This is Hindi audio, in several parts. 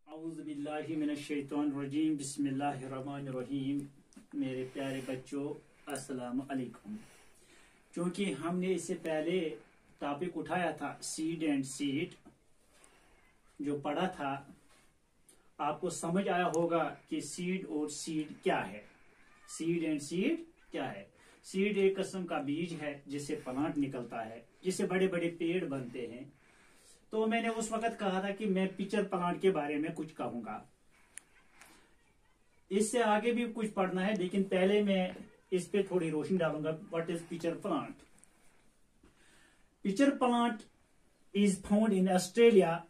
औज़ुबिल्लाहिमिनश्शैतानिर्रजीम बिस्मिल्लाहिर्रहमानिर्रहीम। मेरे प्यारे बच्चों, अस्सलाम अलैकुम। क्योंकि हमने इससे पहले टॉपिक उठाया था सीड एंड सीड, जो पढ़ा था, आपको समझ आया होगा कि सीड और सीड क्या है। सीड एंड सीड क्या है? सीड एक किस्म का बीज है जिससे प्लांट निकलता है, जिससे बड़े बड़े पेड़ बनते हैं। तो मैंने उस वक्त कहा था कि मैं पिचर प्लांट के बारे में कुछ कहूंगा। इससे आगे भी कुछ पढ़ना है, लेकिन पहले मैं इस पे थोड़ी रोशनी डालूंगा। What is pitcher plant? Pitcher plant is found in Australia,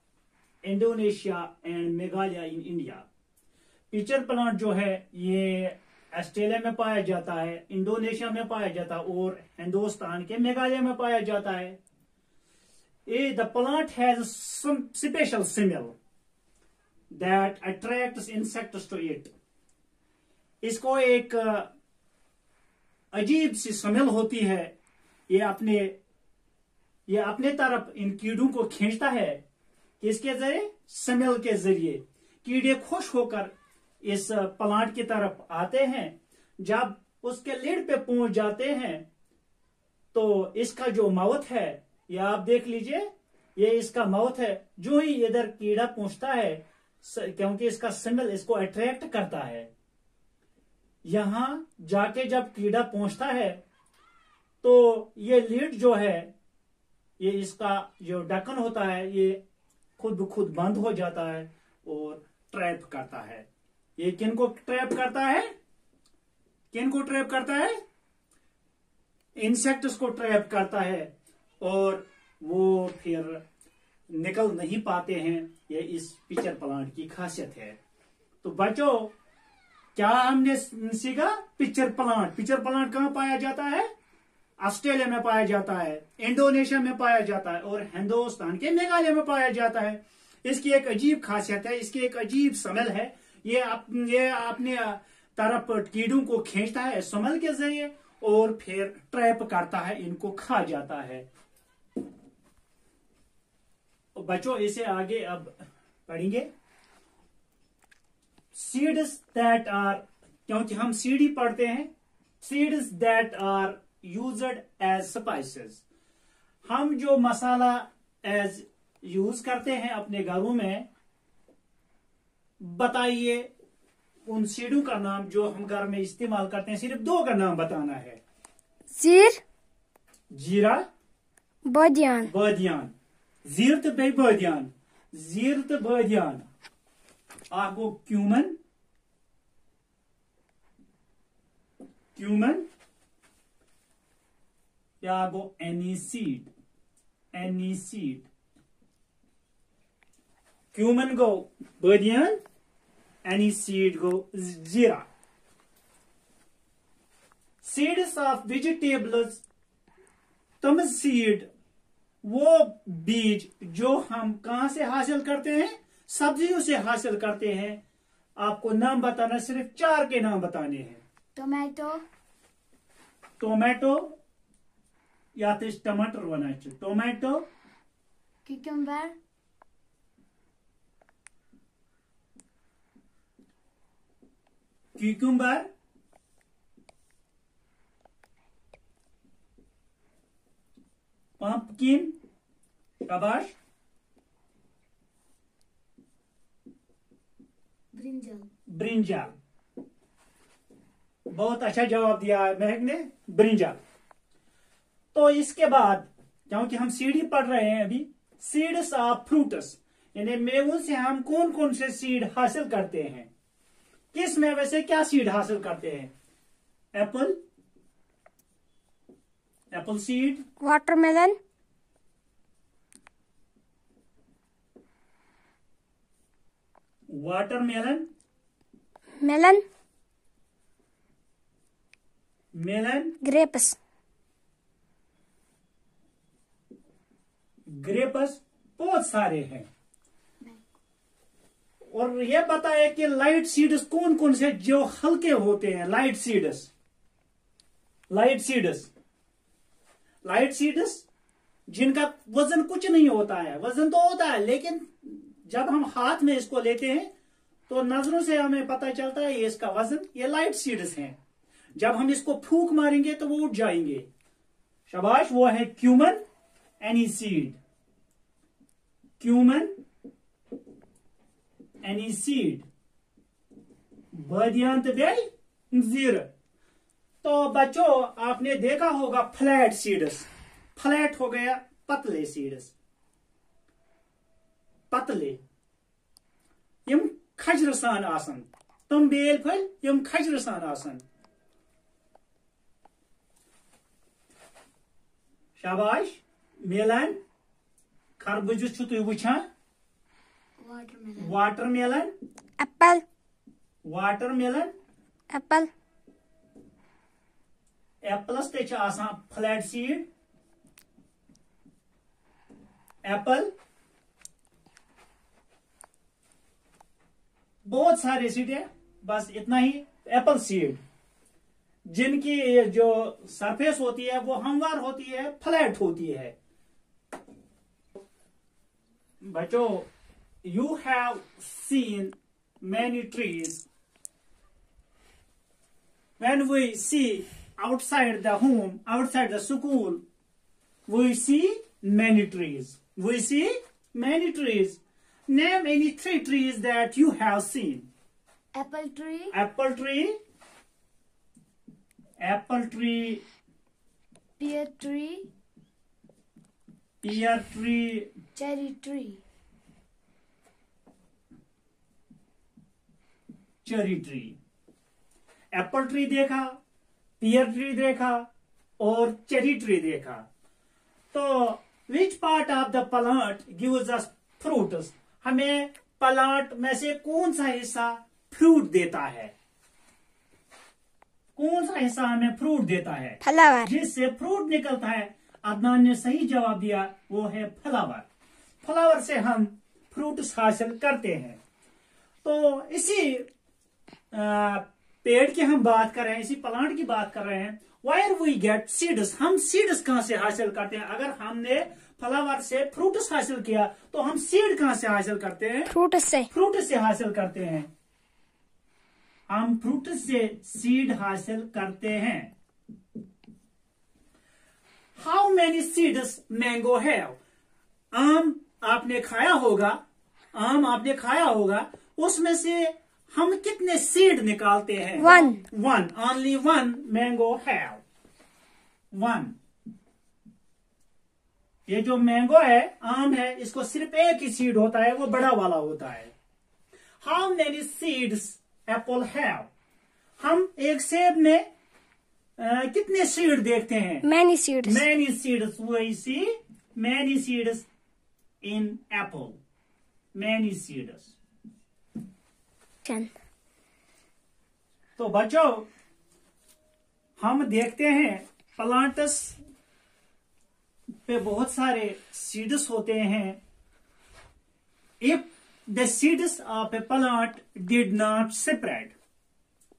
Indonesia and Meghalaya in India. Pitcher plant जो है ये ऑस्ट्रेलिया में पाया जाता है, इंडोनेशिया में पाया जाता है और हिंदुस्तान के मेघालय में पाया जाता है। The plant has some special smell that attracts insects to it. इसको एक अजीब सी स्मेल होती है। ये अपने तरफ इन कीड़ों को खींचता है। किसके जरिए? स्मेल के जरिए। कीड़े खुश होकर इस प्लांट की तरफ आते हैं। जब उसके लीड पे पहुंच जाते हैं तो इसका जो माउथ है, ये आप देख लीजिए, ये इसका माउथ है। जो ही इधर कीड़ा पहुंचता है, क्योंकि इसका स्मेल इसको अट्रैक्ट करता है, यहां जाके जब कीड़ा पहुंचता है तो ये लीड जो है, ये इसका जो ढक्कन होता है, ये खुद ब खुद बंद हो जाता है और ट्रैप करता है। ये किनको ट्रैप करता है? किनको ट्रैप करता है? इंसेक्ट्स को ट्रैप करता है और वो फिर निकल नहीं पाते हैं। ये इस पिचर प्लांट की खासियत है। तो बच्चों, क्या हमने सीखा? Pitcher plant. पिचर प्लांट कहां पाया जाता है? ऑस्ट्रेलिया में पाया जाता है, इंडोनेशिया में पाया जाता है और हिंदुस्तान के मेघालय में पाया जाता है। इसकी एक अजीब खासियत है, इसकी एक अजीब स्मेल है। ये अपने तरफ कीड़ों को खींचता है स्मेल के जरिए और फिर ट्रैप करता है, इनको खा जाता है। बच्चों, इसे आगे अब पढ़ेंगे। सीड्स दैट आर, क्योंकि हम सीड ही पढ़ते हैं। Seeds that are used as spices. हम जो मसाला एज यूज करते हैं अपने घरों में, बताइए उन सीडों का नाम जो हम घर में इस्तेमाल करते हैं। सिर्फ दो का नाम बताना है। जीर, जीरा, बादियान। बादियान। जीर तो बे बादियान। जीर तो बादियान। आगो क्यूमन, क्यूमन। या आगो एनीसीड, एनीसीड। क्यूमन गो बादियान, एनीसीड गो जीरा। सीड्स ऑफ वेजिटेबल्स, तम सीड, वो बीज जो हम कहां से हासिल करते हैं? सब्जियों से हासिल करते हैं। आपको नाम बताना, सिर्फ 4 के नाम बताने हैं। टोमेटो, टोमेटो, या तो टमाटर one. Tomato, cucumber, cucumber, pumpkin, शाबाश, ब्रिंजल। ब्रिंजल। बहुत अच्छा जवाब दिया है महक ने, ब्रिंजल। तो इसके बाद, क्योंकि हम सीड ही पढ़ रहे हैं अभी, सीड्स ऑफ फ्रूट्स, यानी मेवों से हम कौन कौन से सीड हासिल करते हैं? किस मेवे से क्या सीड हासिल करते हैं? Apple, apple seed, watermelon, watermelon, melon, melon, grapes, grapes. बहुत सारे हैं। और यह बताए कि लाइट सीड्स कौन कौन से जो हल्के होते हैं? Light seeds, light seeds, light seeds जिनका वजन कुछ नहीं होता है। वजन तो होता है लेकिन जब हम हाथ में इसको लेते हैं तो नजरों से हमें पता चलता है ये इसका वजन, ये लाइट सीड्स हैं। जब हम इसको फूंक मारेंगे तो वो उठ जाएंगे। शाबाश, वो है क्यूमन एनीसीड। क्यूमन एनीसीड, बादियांत बेल जीर। तो बच्चों आपने देखा होगा फ्लैट सीड्स, फ्लैट हो गया पतले सीड्स, पतले यम खजर सान आसन, तम बेल फल यम खजर सान आसन। शाबाश, मेलन, खरबूज छु तुम वुछान, watermelon, Apple, watermelon, Apple, apples ते आसान फ्लैट सीड, एप्पल, बहुत सारे सीड है, बस इतना ही। एप्पल सीड जिनकी जो सरफेस होती है वो हमवार होती है, फ्लैट होती है। बच्चों, you have seen many trees. When we see outside the home, outside the school, we see many trees. We see many trees. Name any 3 trees that you have seen. apple tree, Apple tree, apple tree, pear tree, pear tree, cherry tree, cherry tree. Apple tree देखा, पियर ट्री देखा और चेरी ट्री देखा। तो which part of the plant gives us fruits? हमें प्लांट में से कौन सा हिस्सा फ्रूट देता है? कौन सा हिस्सा हमें फ्रूट देता है? फ्लावर, जिससे फ्रूट निकलता है। अदनान ने सही जवाब दिया, वो है फ्लावर। फ्लावर से हम फ्रूट्स हासिल करते हैं। तो इसी पेड़ की हम बात कर रहे हैं, इसी प्लांट की बात कर रहे हैं। वायर वी गेट सीड्स, हम सीड्स कहां से हासिल करते हैं? अगर हमने फ्लावर से फ्रूट्स हासिल किया तो हम सीड कहां से हासिल करते हैं? फ्रूट से, फ्रूट से हासिल करते हैं। हम फ्रूट से सीड हासिल करते हैं। How many seeds mango have? आम आपने खाया होगा, आम आपने खाया होगा, उसमें से हम कितने सीड निकालते हैं? 1, वन, ओनली 1 मैंगो हैव, 1। ये जो मैंगो है, आम है, इसको सिर्फ एक ही सीड होता है, वो बड़ा वाला होता है। How many seeds Apple have? हम एक सेब में कितने सीड देखते हैं? many seeds, Many seeds. We see many seeds in apple. Many seeds. 10, तो बच्चों, हम देखते हैं प्लांट्स पे बहुत सारे सीड्स होते हैं। If the seeds of a plant did not spread,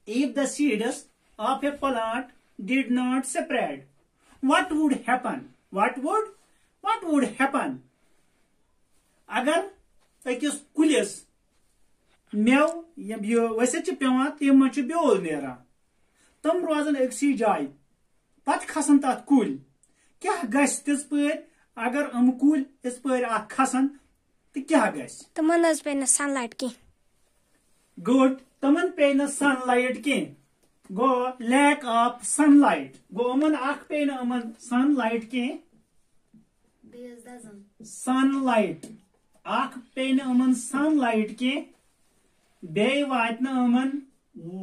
if the seeds of a plant did not spread, what would happen? What would happen? अगर अकिस कुलिस मेव वैसे पेवान तम ब्योल नेरान, तम रोजन अक्सी जाय, पत खसन तथ कुल, क्या गस तिस पर अगर कुल इस पर खसन तो क्या गस? तमन पे न सनलाइट की, गुड, तमन पे न सनलाइट की, गो लैक ऑफ सनलाइट, गो अमन पे न अमन सनलाइट की, सनलाइट पे न अमन सनलाइट की, बे वात न अमन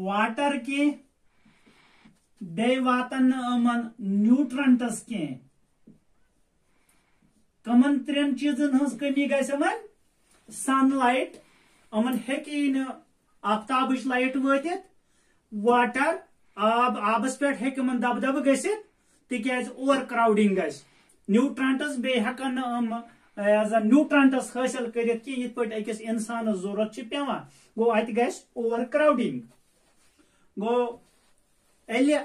वाटर की, बे वातन न अमन न्यूट्रंटस की। कमन 3 चीजन हज कमी गस अमन? सनलाइट, अमन हेकी न आफ्ताबच लाइट वतित, वाटर, आबस पे हेक अमन दबदब गसित, तिक्याज ओवर क्राउडिंग गस। न्यूट्रंटस बे हेकन न न्यूट्रंटस हासिल करित कि यित पट अकिस इंसान जरूरत छ पेवान, गो अत गस ओवर क्राउडिंग। गो एल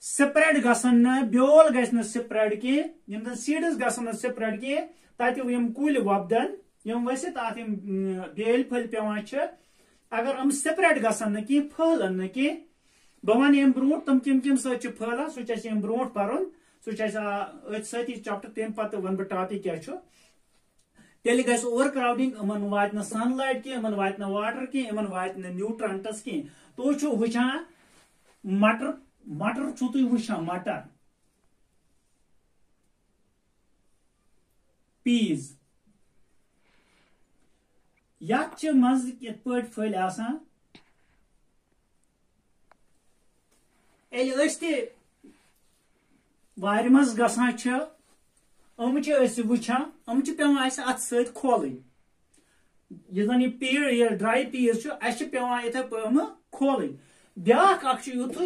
स्प्रेड गसन न ब्योल गस न स्प्रेड की, यम सीड्स गसन न स्प्रेड की, तत यम कुल वपदन यम वसित अत बेल फल पेवान अगर हम सेपरेट गसन न कि फहलन न कि बह वन अम ब्रो तम कम कम सह फहलान सह अम ब्रो पर्न सह सती चैप्टर तम पे वन बह टॉपिक क्या तेल गस ओवर क्राउडिंग इन वात सनलाइट की इन वात वाटर की इन वात न्यूट्रंटस की तो वुचान मटर मटर तुम वुचान मटर पीज यथ मज यथ पे फल आसान वार मज गसान वुचान पेवान अत सत खोल यह पीर यह ड्राई पीज पेवान इथे खोल ब्या युथ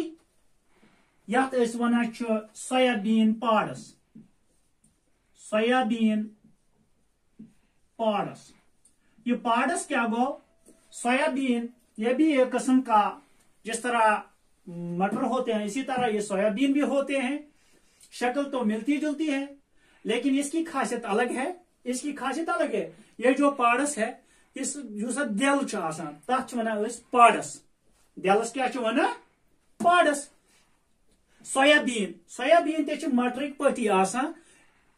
यथ वन सोयाबीन पॉड्स सोयाबीन पॉड्स ये पॉड्स क्या गो सोयाबीन ये भी एक किस्म का जिस तरह मटर होते हैं इसी तरह ये सोयाबीन भी होते हैं शक्ल तो मिलती जुलती है लेकिन इसकी खासियत अलग है इसकी खासियत अलग है ये जो पॉड्स है इस दिल तथ वन पॉड्स दिलस क्या वन पॉड्स सोयाबीन सोयाबीन ते मटर पटी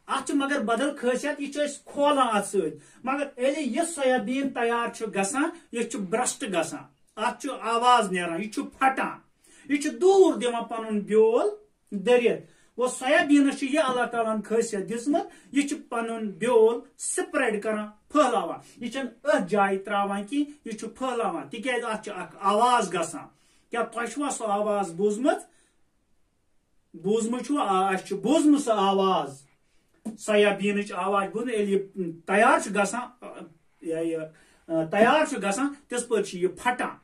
अत मगर बदल खासियत यह खोलान अत मगर यह सोयाबीन तैयार गसान यह ब्रस्ट गसान अत आवाज नेरान यह फटान यह दूर दिवान पन ब्योल दरित वो सोयाबीन यह अल्लाह ताला खासियत दिसमत यह पन ब्योल स्प्रेड कर फहलावान यह अथ जाय त्रावान कि यह फहलावान तिकाज अत आवाज गसान क्या तुम सो आवाज बोजमत बोजम सो आवाज सोयाबीन आवाज बोज तैयार गसान तैयार गसान तिस पे यह फटान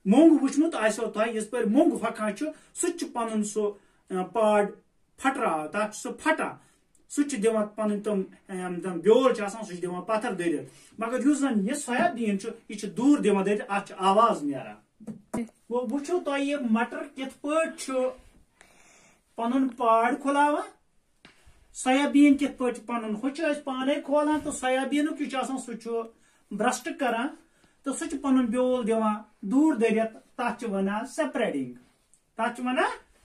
मोंग वुचमुत आसो तुह इस पे मोंग हकान सह पन सो पाड फटरा तथ सह फटान सह दिवान पन तम ब्योल सह दिवान पत्थर दरित मगर युस जन यह सोयाबीन यह दूर दिवान दरित अत आवाज नेरान वो वुचो तुह यह मटर कित पे पन पाड खुलावान सोयाबीन कित पे पन पाने खोलान तो सोयाबीन सह ब्रस्ट करान तो सह पन ब्योल दिवान दूर दरित तथ वनान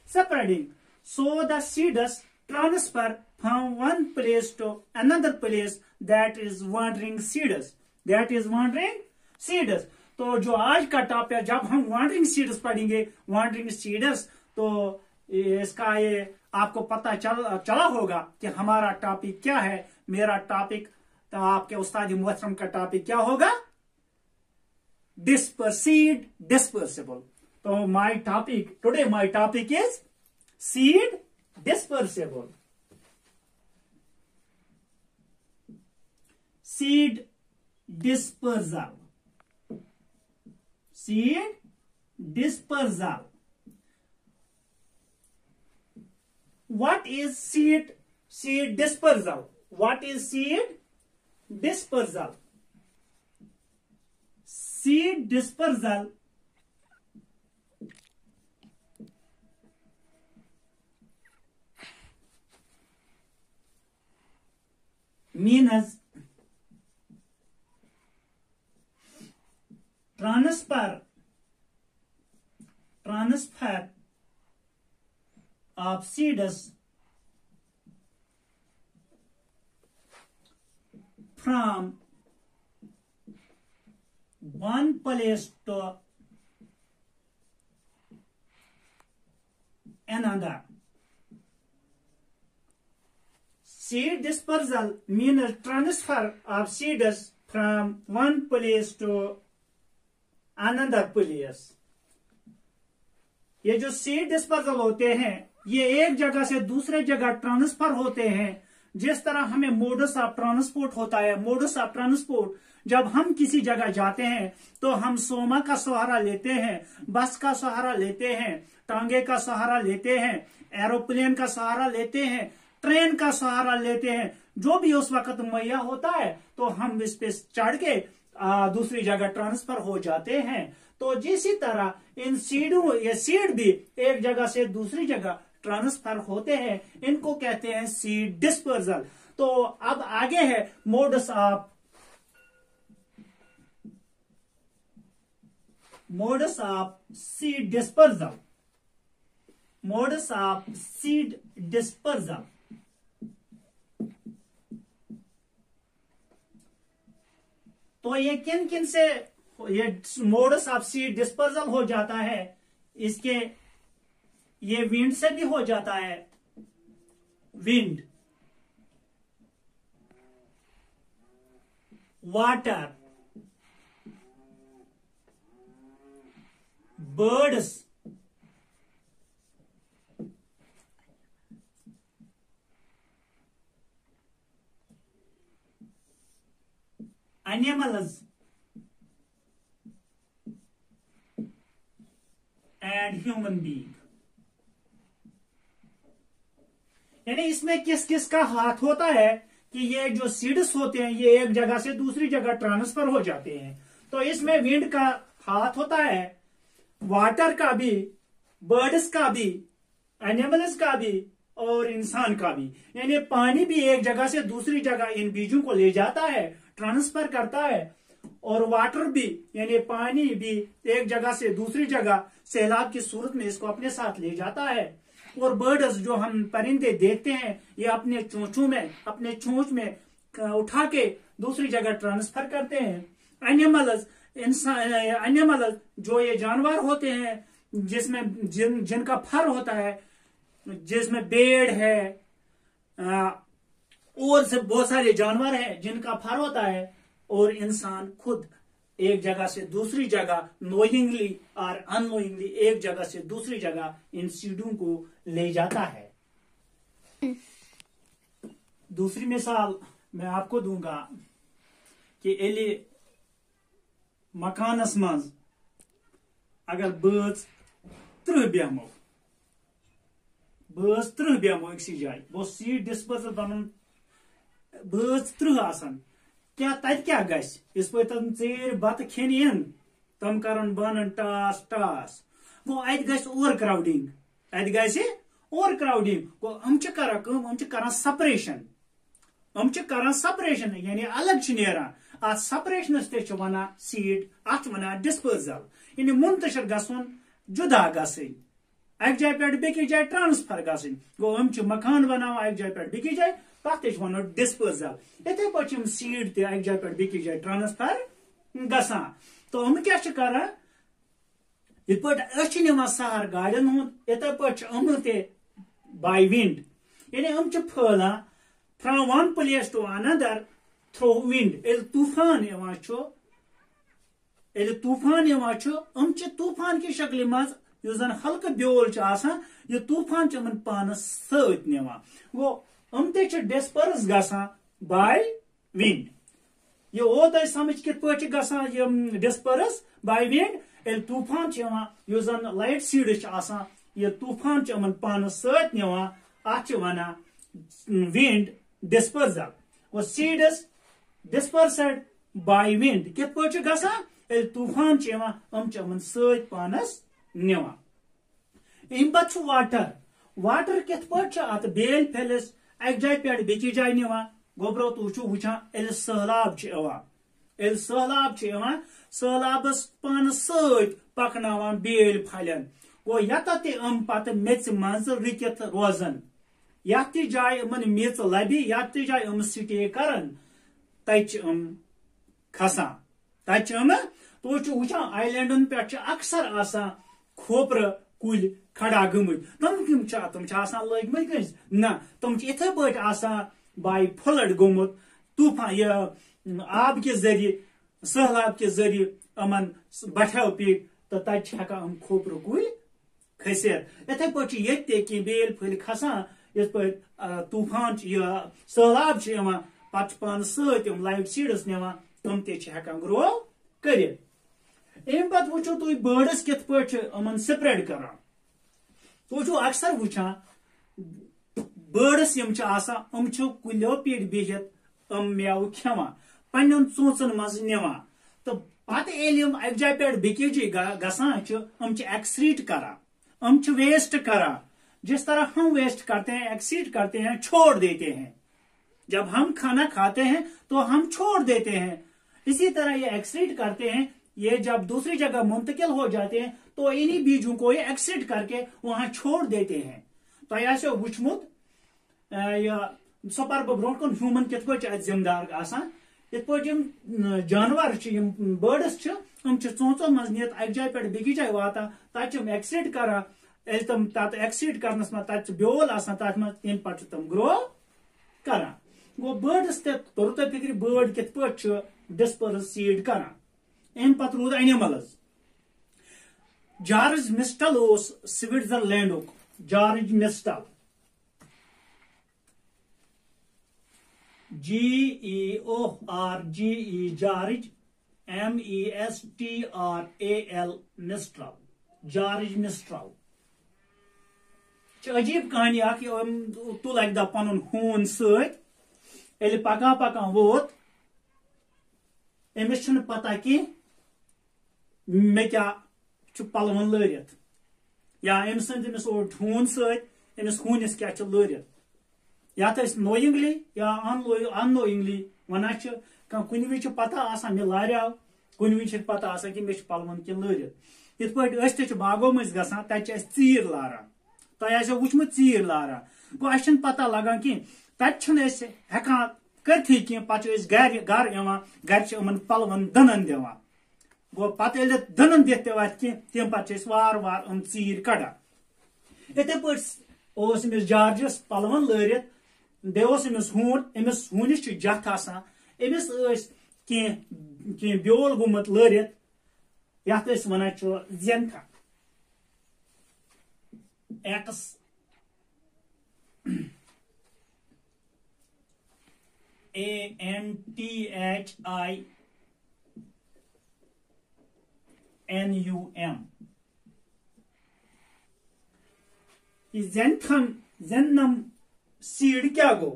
separating so the seeds transfer from one place to another place that is wandering seeds तो जो आज का टॉपिक जब हम वांडरिंग सीड्स पढ़ेंगे वांडरिंग सीड्स तो इसका ये आपको पता चला होगा कि हमारा टॉपिक क्या है मेरा टॉपिक तो आपके उस्ताद मोहतरम का टॉपिक क्या होगा डिस्पर्सिबल तो my topic is seed dispersible seed dispersal what is seed dispersal seed dispersal means transfer of seeds from one place to another. Seed dispersal means transfer of seeds from one place to another place. ये जो सीड डिस्पर्सल होते हैं ये एक जगह से दूसरे जगह ट्रांसफर होते हैं जिस तरह हमें मोडस ऑफ ट्रांसपोर्ट होता है मोडस ऑफ ट्रांसपोर्ट जब हम किसी जगह जाते हैं तो हम सोमा का सहारा लेते हैं बस का सहारा लेते हैं टांगे का सहारा लेते हैं एरोप्लेन का सहारा लेते हैं ट्रेन का सहारा लेते हैं जो भी उस वक्त मुहैया होता है तो हम इस पे चढ़ के दूसरी जगह ट्रांसफर हो जाते हैं तो जिसी तरह इन सीडों ये सीड भी एक जगह से दूसरी जगह ट्रांसफर होते हैं इनको कहते हैं सीड डिस्पर्सल तो अब आगे है modes of modus of seed dispersal. Modus of seed dispersal. तो ये किन किन से ये मोडस ऑफ सीड डिस्पर्सल हो जाता है? इसके ये विंड से भी हो जाता है, wind, water, birds, animals and human being. यानी इसमें किस किस का हाथ होता है कि ये जो सीड्स होते हैं ये एक जगह से दूसरी जगह ट्रांसफर हो जाते हैं। तो इसमें विंड का हाथ होता है, वाटर का भी, बर्ड्स का भी, एनिमल्स का भी और इंसान का भी। यानी पानी भी एक जगह से दूसरी जगह इन बीजों को ले जाता है, ट्रांसफर करता है, और वाटर भी यानी पानी भी एक जगह से दूसरी जगह सैलाब की सूरत में इसको अपने साथ ले जाता है। और बर्ड्स जो हम परिंदे देखते हैं ये अपने चोंचों में, अपने चोंच में उठा के दूसरी जगह ट्रांसफर करते हैं। एनिमल्स, इंसान, एनिमल्स जो ये जानवर होते हैं जिसमें जिनका फर होता है, जिसमें भेड़ है और से बहुत सारे जानवर हैं जिनका फर होता है, और इंसान खुद एक जगह से दूसरी जगह नोइंगली और अननोइंगली एक जगह से दूसरी जगह इन सीडों को ले जाता है। दूसरी मिसाल मैं आपको दूंगा कि एली मकानस मज अगर बज 30 बेहमो, बज 30 बेहमो एक जाए, वो सीड डिस्पर्सल बन बज 30 आसन, क्या तत क्या गस इस पे तम चेर बत खेन इन तम करन बनन टास टास गो अत गस ओवर क्राउडिंग, अत गस ओवर क्राउडिंग गो हम च करा कम, हम च करा सेपरेशन, हम च करा सेपरेशन यानी अलग छ नेरा। आ सेपरेशनस ते छ वना सीड, अत वना डिस्पर्सल, यानी मुंतशिर गसन, जुदा गसन, एक जाय पे बेकि जाय ट्रांसफर गसन। गो हम च मकान बनावा एक जाय पे बेकि जाय, तथ वो डिस्पर्सल। इथे पे सीड ते एक जाय पे बेकि जाय ट्रांसफर गसान। तो हम क्या करान इत पे निवान सहर गाड़ियन हुंद, इथे पे ते बाय विंड, यानी हम फैलान from one place to another through wind. तूफान हम तूफान की शक्ल मज जन हल्क ब्योल यह तूफान पानस सत निवान। गो हम ते डिस्पर्स गसान बाय विंड। ये ओ तुम समझ कित पे गसान डिस्पर्स बाय विंड। तूफान जन लाइट सीड ये तूफान पानस सत निवान, अत वन विंड डिस्पर्सल। वो सीड्स डिस्पर्सड बाय विंड कित पे गसान तूफान हम सत पानस निवान। अम पे वाटर, वाटर कित पे अत बेल फैलिस एक जाय पे बेकि जाय निवान। गोब्रो तुम वुचान सहलाब सहलाबस पान सत पकनावान बेल फलन। गो यत पे मेच मज रुकित रोजन, यथ जाय मेच लबि, यथ जाय स्टे करन, तम खसान, तुम वुचान आइलैंडन पे अक्सर आसान खोपर कुल खड़ा गमत। तम लगमत ना, तम इथे पे बाय फ्लड गोमुत, तूफान यह आब के जरिए, सहलाब के जरिए अमन बठाव पे, तो तम खोपर कुल खसित। इथे पे ये बेल फल खसान इस पे तूफान यह सहलाब पे पान सत लाइट सीड्स निवान, तम ते ग्रो कर। अम पे वो तुम बर्ड्स कित पे स्प्रेड करान। तुम अक्सर वुचान बर्ड्स हम कुलो पे बिहित मेव खेवान, पन्न चोचन मज निवान। तो पे एक जाय पे बेकि जाय गसान एक्सक्रीट करान, हम वेस्ट करान। जिस तरह हम वेस्ट करते हैं, एक्सक्रीट करते हैं, छोड़ देते हैं। जब हम खाना खाते हैं तो हम छोड़ देते हैं, इसी तरह ये एक्सक्रीट करते हैं ये जब दूसरी जगह मुंतकिल हो जाते हैं तो इन्हीं बीजों को ये एक्सिड करके वहां छोड़ देते हैं। तो यह वुचमुत सो पर ब्रोट कुन ह्यूमन कित पे जिम्मेदार आसान इत पे जानवर बर्ड्स चोचो मज नीत अक जाय पे बेकि जाय वाता तम एक्सिड करा तम तत एक्सिड करनस मज तत ब्योल आसान तत मज तम पे तम ग्रो करा गो बर्ड्स तोर तुम फिक्र बर्ड कित पे डिस्पर्स सीड करा अम पे रूद animals George Mestral Switzerland George Mestral GEORGE George MESTRAL Mestral George Mestral अजीब कहानी तुल अक दह पन हून सत पका पका वोत अमिस पता कि मे क्या पलवन लरित या अम समिस हून समिस हूनिस क्या लरित या तो नोइंगली या अनोइंगली वन कुन वि पता आसान मे लार्याव कुन वि पता आसान कि मे पलवन कि लरित इत पे बागों मज गसान तीर लारान तुम वुचमुत तीर लारान गो अस पता लगान कि तक हेकान करथी कह पे गर गर पलवन दनन दिवान गो पे दनन दिथ पे वत कह तम पे वार वार तीर कड़ान इथे पे जॉर्जस पलवन लरित बेस हून अमिस हूनिस जथ आसान अमिस कह ब्योल गुमुत लरित यथ वन जेंथा एक्स ANTHINUM जेनम सीड क्या go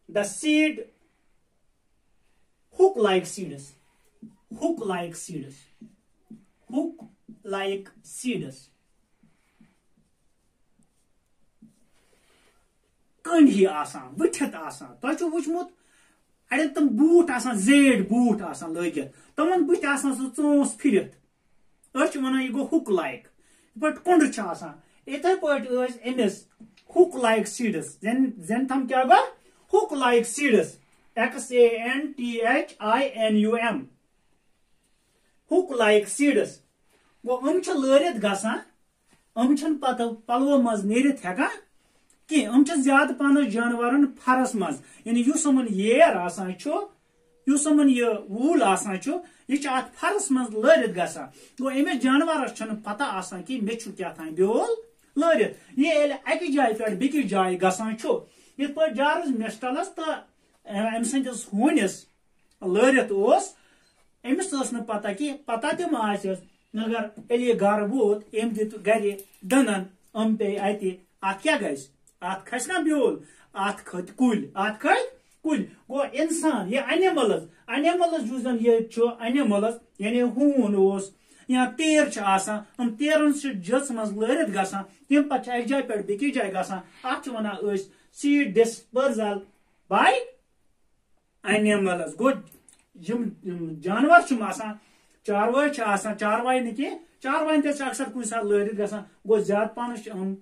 the seed hook like seeds कंड ही आसान वठित आसान तुम वुचमुत अड़े तम बूट आसान जेड बूट आसान लगित तमन बुथ आसान सह चोंस फिरत अच वन यह गो हुक लाइक पे कुंड आसान इथे पे अमिस हुक लाइक सीड्स जेनथम क्या गो hook like seeds XANTHINUM hook like seeds गो लरित गसान पत पलवो मज नेरित हेकान कह ज्यादा पन जानवर फरस मज यानी येर आसान युस यह वूल आसान यह अत फरस मज लरित गसान गो अमिस जानवरस पता आसान कि मे क्या ब्योल लरित यह अकि जाय पे बेकि जाय गसान इत पे जॉर्ज मिस्टलस तो अम सस हूनिस लरित अमिस पता कि पता तम मगर ये गर वोत अम दित गर दनन पे अत क्या गस अत खस ना ब्योल अत खत कुल गो इंसान ये एनिमल्स जुस एनिमल्स यानी हून या तेर आसान तेरन जस मज लरित गसान तम पे अक जाय पे बेकि जाय गसान अत वन सीड डिस्पर्सल बाय एनिमल्स गो जानवर आसान चारवाई चारवाई न कह चारवाइन अक्सर कुछ सात लरित गसान गो ज्यादा पन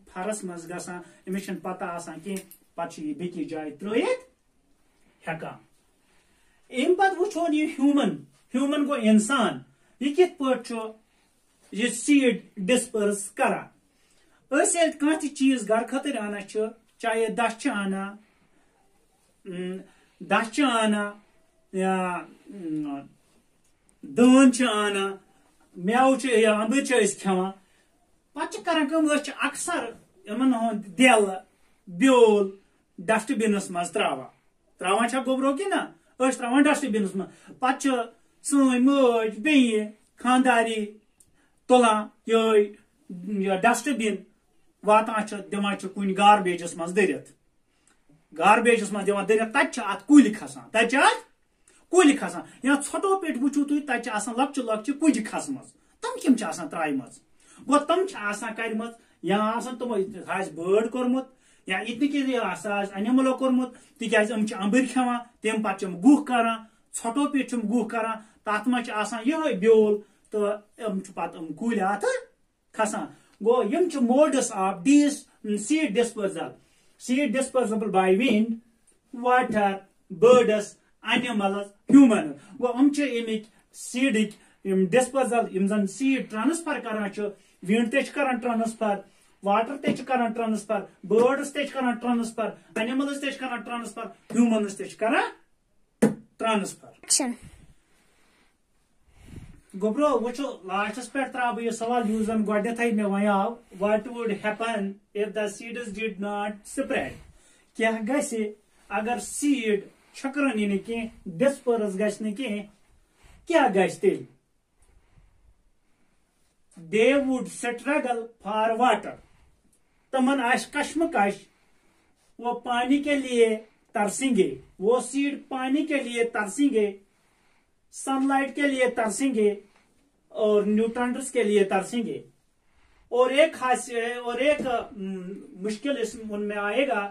फरस मज गसान अमिस पता आसान कह पे बेकि जाय त्रित हेकान अम पे वो यह ह्यूमन गो इंसान यह कित पे सीड डिस्पर्स करान कह चीज गर खतर आना चाहे दछ आना या दान आना मेव अंबर खेवान पे कर अक्सर इन दिल ब्योल डस्टबिनस मज त्रावान गोबरो कि ना त्रावान डस्टबिनस मज पे सन मज बे खानदारी तुलान ये डस्टबिन वातान दिवान कुन गार्बेजस मज दरित दिवान दरित तत कुल खसान या छोटो पे वुचु तुम तत लक्चु लक्चु कुज खसमज तम कम त्रायम गो तम कर्म या तमो बर्ड कोर्मुत या इतने कि एनिमलो कोर्मुत तिक अंबर खेवान तम पे गुह करान छोटो पे गुह करान तथ मे ये ब्योल तो पे कुल अत खसान गो यम modes of these seed disposal by wind water birds animals human गो अमिक सीडिक डिस्पोजल जन सीड ट्रांसफर करान विंड ते करान ट्रांसफर वाटर ते करान ट्रांसफर बर्ड्स ते करान ट्रांसफर एनिमल्स ते करान ट्रांसफर ह्यूमन्स ते करान ट्रांसफर गोब्रो वो लास्टस पे त्रा बह यह सवाल यूज जन गोडे मे वन आव what would happen if the seeds did not spread क्या गसे अगर सीड छकरन इन कह डिस्पर्स गि क्या गस तेल they would struggle for water तमन आश कश्मकश वो पानी के लिए तरसेंगे वो सीड पानी के लिए तरसेंगे सनलाइट के लिए तरसेंगे और न्यूट्रिएंट्स के लिए तरसेंगे और एक मुश्किल उनमें आएगा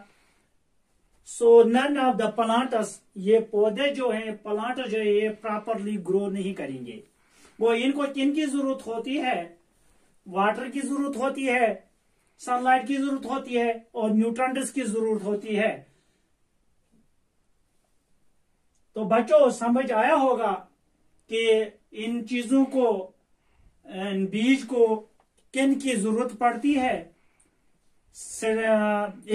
सो नन ऑफ द प्लांट्स ये पौधे जो हैं प्लांट जो है ये प्रॉपरली ग्रो नहीं करेंगे वो इनको किन की जरूरत होती है वाटर की जरूरत होती है सनलाइट की जरूरत होती है और न्यूट्रिएंट्स की जरूरत होती है तो बच्चों समझ आया होगा कि इन चीजों को इन बीज को किन की जरूरत पड़ती है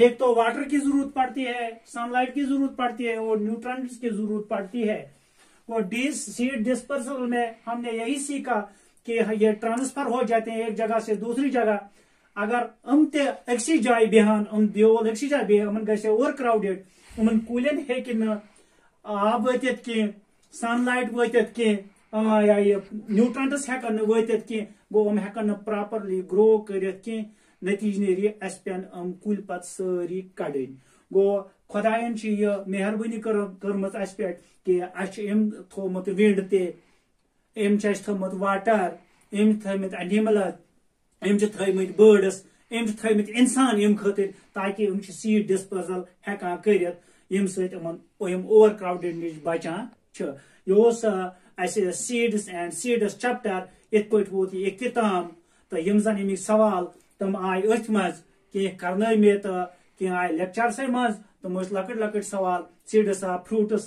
एक तो वाटर की जरूरत पड़ती है सनलाइट की जरूरत पड़ती है और न्यूट्रिएंट्स की जरूरत पड़ती है वो सीड डिस्पर्सल में हमने यही सीखा कि ये ट्रांसफर हो जाते हैं एक जगह से दूसरी जगह अगर अक्सी जाय बेहान ब्योल अक्सी जाय बेहान गसे ओवर क्राउडेड उमन कुलन हेक आब वतित कह सनलाइट वतित कह न्यूट्रिएंट्स हेकन वतित कह गो हेकन प्रॉपरली ग्रो करित कह नतीज नेरी अस पेन कुल पत सारी कड़न गो खुदायन मेहरबानी कर्मत अस पे कि थोमुत विंड ते थोमुत वाटर थमित एनिमल्स थमित बर्ड्स थमित इंसान खतर ताकि सीड डिस्पोजल हेकान करित यम ओवर क्राउडेड निश बचान यह सीड्स एंड सीड्स चैप्टर इत पे वोत यह इख्तिताम तो यम जन अमिक सवाल तम आय अथ मज कह कर मे तो कह आय लेक्चरस मज तम लकट लकट सवाल seeds fruits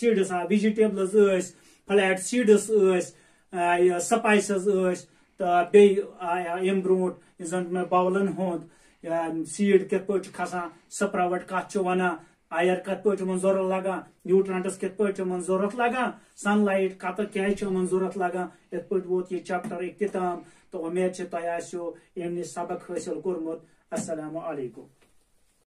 seeds vegetables flat seeds spices तो बेम ब्रोट जन मे बाउलन हुंद सीड कित पे खसान स्प्राउट कत वन आयर कत पे जरूरत लगान न्यूट्रिएंट्स कित पे जरूरत लगान सनलाइट कत क्या जरूरत लगान इत पे वोत यह चैप्टर इख्तिताम तो उम्मीद तह सबक हासिल कोर्मुत। अस्सलामु अलैकुम।